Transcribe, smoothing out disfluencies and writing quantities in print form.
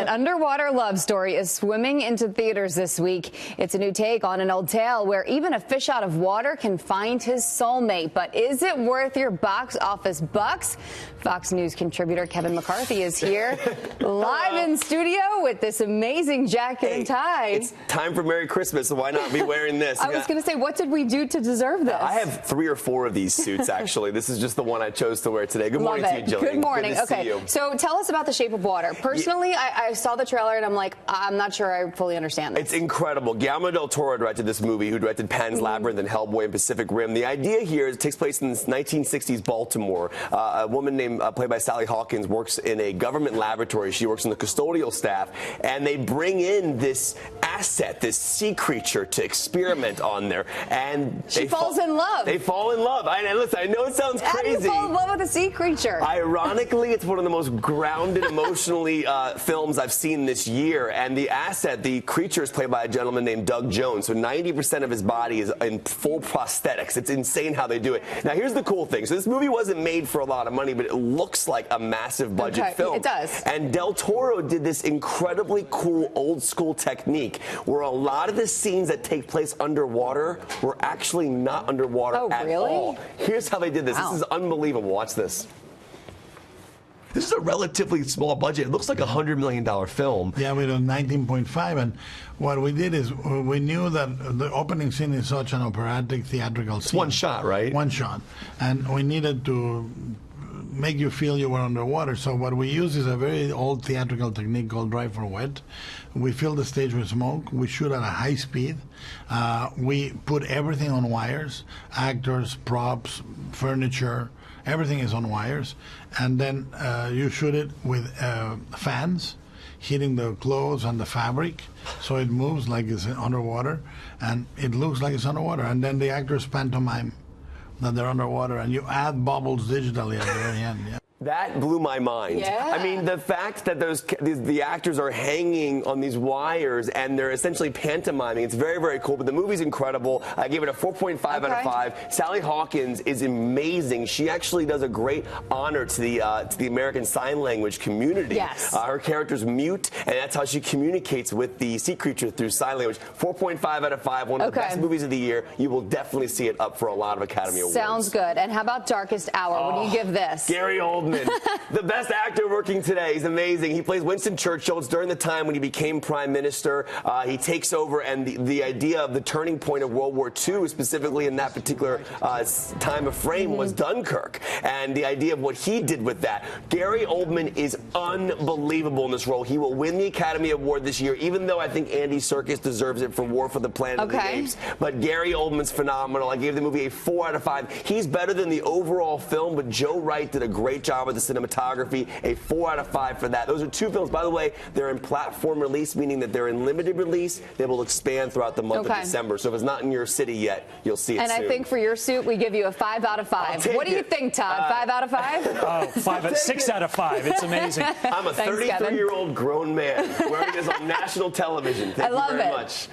An underwater love story is swimming into theaters this week. It's a new take on an old tale where even a fish out of water can find his soulmate. But is it worth your box office bucks? Fox News contributor Kevin McCarthy is here live in studio with this amazing jacket and tie. It's time for Merry Christmas, so why not be wearing this? I was going to say, what did we do to deserve this? I have 3 or 4 of these suits, actually. This is just the one I chose to wear today. Good morning to you, Jillian. Good morning. Good to okay, see you. So tell us about The Shape of Water. Personally, I saw the trailer and I'm like, I'm not sure I fully understand this. It's incredible. Guillermo del Toro directed this movie, who directed Pan's Labyrinth and Hellboy and Pacific Rim. The idea here is it takes place in 1960s Baltimore. A woman named, played by Sally Hawkins, works in a government laboratory. She works in the custodial staff, and they bring in this asset, this sea creature, to experiment on there. And she falls in love. They fall in love. Listen, I know it sounds crazy. How do you fall in love with a sea creature? Ironically, it's one of the most grounded emotionally films I've seen this year. And the asset, the creature, is played by a gentleman named Doug Jones. So 90% of his body is in full prosthetics. It's insane how they do it. Now, here's the cool thing. So this movie wasn't made for a lot of money, but it looks like a massive budget film. It does. And Del Toro did this incredibly cool old school technique where a lot of the scenes that take place underwater were actually not underwater at all. Here's how they did this. Wow. This is unbelievable. Watch this. This is a relatively small budget. It looks like a $100 million film. Yeah, we did 19.5, and what we did is we knew that the opening scene is such an operatic theatrical scene. One shot, right? One shot, and we needed to make you feel you were underwater. So what we use is a very old theatrical technique called dry for wet. We fill the stage with smoke. We shoot at a high speed. We put everything on wires: actors, props, furniture. Everything is on wires, and then you shoot it with fans hitting the clothes and the fabric, so it moves like it's underwater, and it looks like it's underwater. And then the actors pantomime that they're underwater, and you add bubbles digitally at the very end. Yeah. That blew my mind. Yeah. I mean, the fact that the actors are hanging on these wires and they're essentially pantomiming, it's very, very cool. But the movie's incredible. I gave it a 4.5 out of 5. Sally Hawkins is amazing. She actually does a great honor to the American Sign Language community. Yes. Her character's mute, and that's how she communicates with the sea creature through sign language. 4.5 out of 5. One of the best movies of the year. You will definitely see it up for a lot of Academy Awards. Sounds good. And how about Darkest Hour? What do you give this? Gary Oldman. The best actor working today. He's amazing. He plays Winston Churchill. It's during the time when he became prime minister. He takes over, and the idea of the turning point of World War II, specifically in that particular time of frame, was Dunkirk. And the idea of what he did with that. Gary Oldman is unbelievable in this role. He will win the Academy Award this year, even though I think Andy Serkis deserves it for War for the Planet of the Apes. But Gary Oldman's phenomenal. I gave the movie a 4 out of 5. He's better than the overall film, but Joe Wright did a great job with the cinematography. A 4 out of 5 for that. Those are 2 films, by the way. They're in platform release, meaning that they're in limited release. They will expand throughout the month of December. So if it's not in your city yet, you'll see it soon. I think for your suit, we give you a 5 out of 5. What do you think, Todd? 5 out of 5? 6 out of 5. It's amazing. I'm a 33-year-old grown man wearing this on national television. Thank you very much.